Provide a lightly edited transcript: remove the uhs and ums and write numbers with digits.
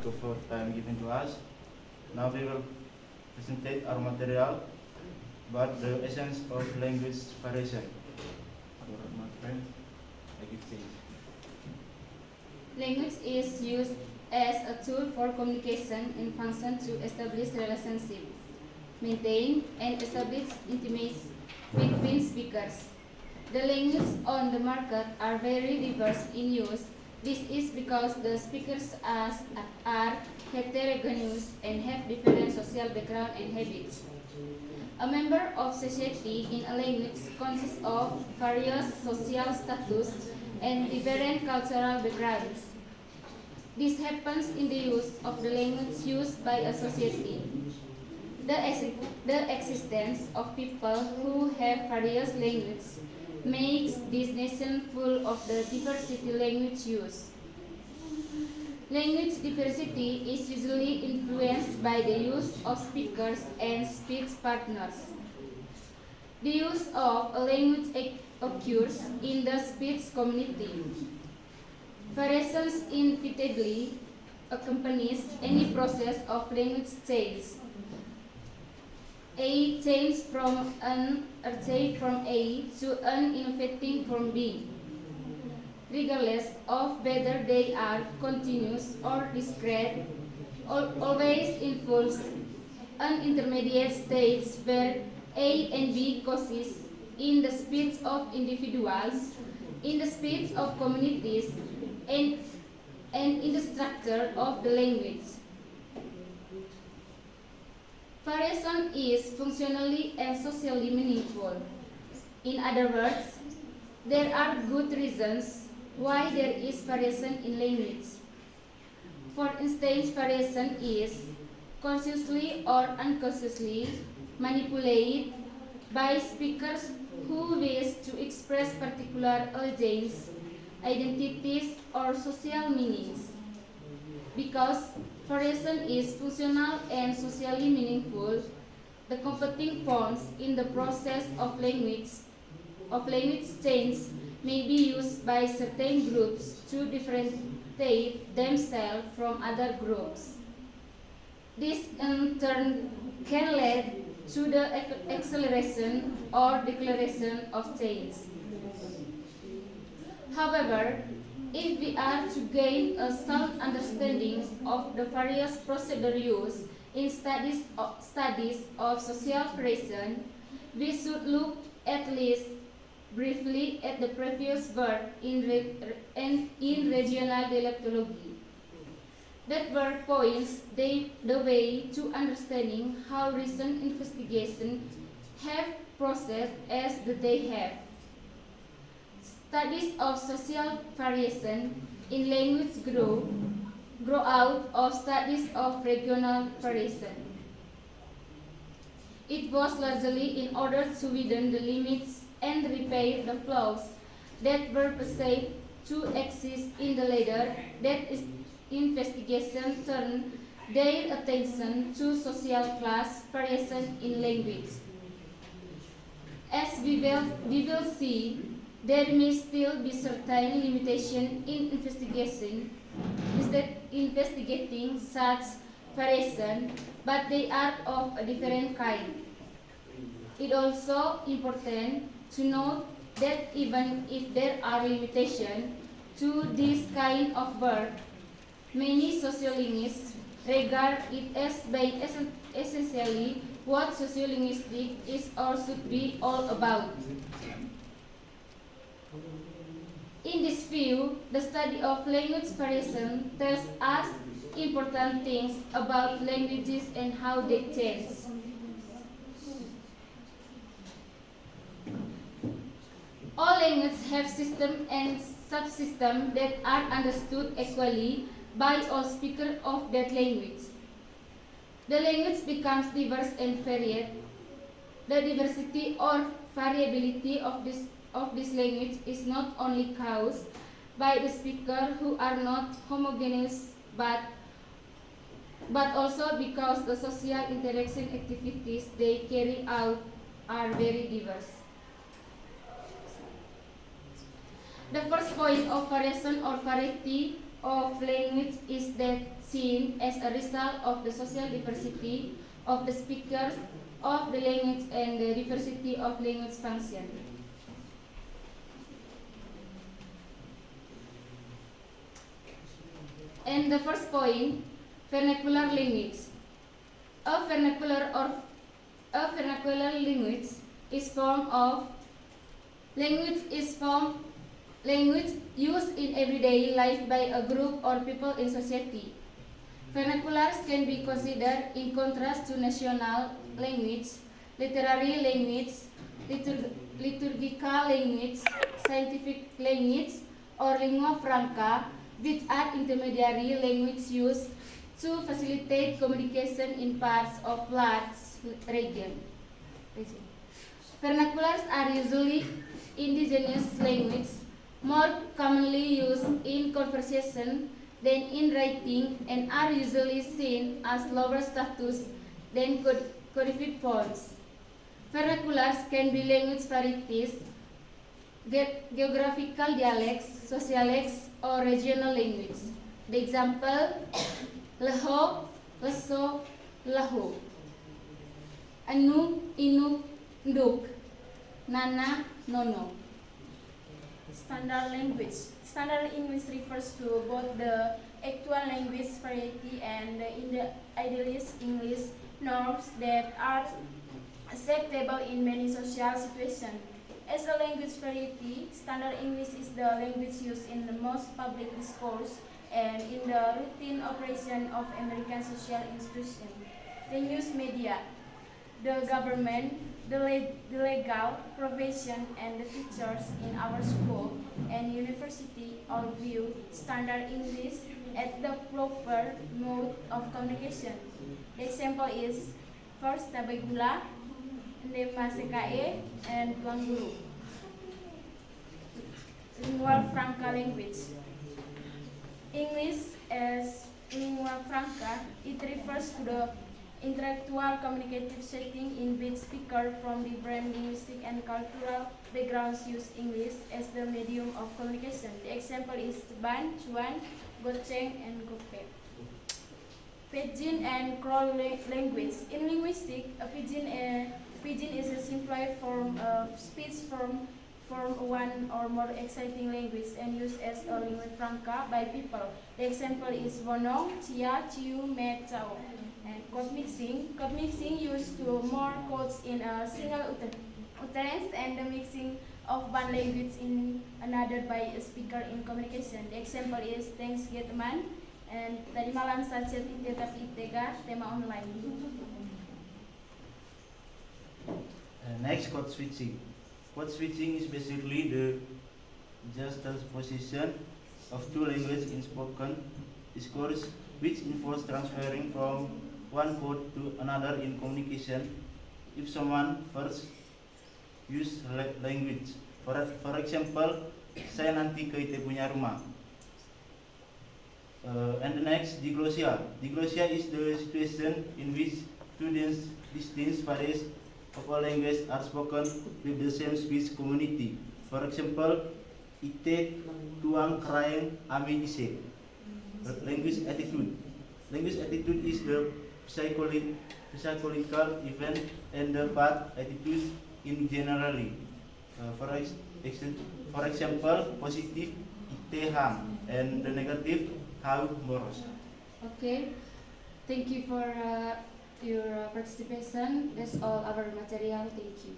you for time given to us. Now we will present our material about the essence of language variation. For my friend, I give change. Language is used as a tool for communication and function to establish relationships, maintain and establish intimacy between speakers. The languages on the market are very diverse in use. This is because the speakers are heterogeneous and have different social background and habits. A member of society in a language consists of various social status and different cultural backgrounds. This happens in the use of the language used by a society. The existence of people who have various languages makes this nation full of the diversity language use. Language diversity is usually influenced by the use of speakers and speech partners. The use of a language occurs in the speech community. Variations inevitably accompanies any process of language change. A change from an archaic from A to an innovating from B, regardless of whether they are continuous or discrete, always involves an intermediate stage where A and B coexist in the speech of individuals, in the speech of communities, and in the structure of the language. Variation is functionally and socially meaningful. In other words, there are good reasons why there is variation in language. For instance, variation is consciously or unconsciously manipulated by speakers who wish to express particular allegiance, identities, or social meanings. Because variation is functional and socially meaningful, the competing forms in the process of language change may be used by certain groups to differentiate themselves from other groups. This in turn can lead to the acceleration or declaration of change. However, if we are to gain a sound understanding of the various procedures used in studies of social variation, we should look at least briefly at the previous work in regional dialectology. That work points the way to understanding how recent investigations have processed as they have. Studies of social variation in language grow out of studies of regional variation. It was largely in order to widen the limits and repair the flaws that were perceived to exist in the latter that investigation turned their attention to social class variation in language. As we will see, there may still be certain limitation in investigating such variation, but they are of a different kind. It is also important to note that even if there are limitations to this kind of work, many sociolinguists regard it as being essentially what sociolinguistics is or should be all about. In this view, the study of language variation tells us important things about languages and how they change. All languages have systems and subsystems that are understood equally by all speakers of that language. The language becomes diverse and varied. The diversity or variability of this language is not only caused by the speakers who are not homogeneous, but also because the social interaction activities they carry out are very diverse. The first point of variation or variety of language is that seen as a result of the social diversity of the speakers of the language and the diversity of language function. And the first point, vernacular language. A vernacular language is language used in everyday life by a group or people in society. Vernaculars can be considered in contrast to national language, literary language, liturgical language, scientific language, or lingua franca, which are intermediary language used to facilitate communication in parts of large region. Vernaculars are usually indigenous language, more commonly used in conversation than in writing, and are usually seen as lower status than codified forms. Vernaculars can be language varieties, geographical dialects, socialects, or regional language. The example, leho, leso, lahu. Anu, inu, nduk. Nana, nono. Standard language. Standard English refers to both the actual language variety and the idealist English norms that are acceptable in many social situations. As a language variety, Standard English is the language used in the most public discourse and in the routine operation of American social institutions. The news media, the government, the legal profession, and the teachers in our school and university all view Standard English as the proper mode of communication. The example is first tabay gula, nema CKE, and tuang guru. Lingua franca language. English as lingua franca, it refers to the intellectual communicative setting in which speakers from different linguistic and cultural backgrounds use English as the medium of communication. The example is Ban, Chuan, Goceng, and Gope. Pidgin and crow language. In linguistics, a pidgin is a simplified form of speech from one or more exciting language and used as a lingua franca by people. The example is Bonong, Chia, Chiu, Me, Chao. And code mixing used to more codes in a single utterance and the mixing of one language in another by a speaker in communication. The example is thanks ya teman and tadi malam saja tidak tapi tega tema online. Next, code switching. Code switching is basically the juxtaposition of two languages in spoken discourse, which involves transferring from one code to another in communication. If someone first use language, for example, saya nanti ke ite punya rumah. And the next, diglosia. Diglosia is the situation in which two distinct varieties of a language are spoken with the same speech community. For example, ite tuang kraeng ami ise. Language attitude. Language attitude is the psychological event and the path attitude in generally. For example, positive ite ham and the negative how moros. Okay, thank you for your participation. That's all our material. Thank you.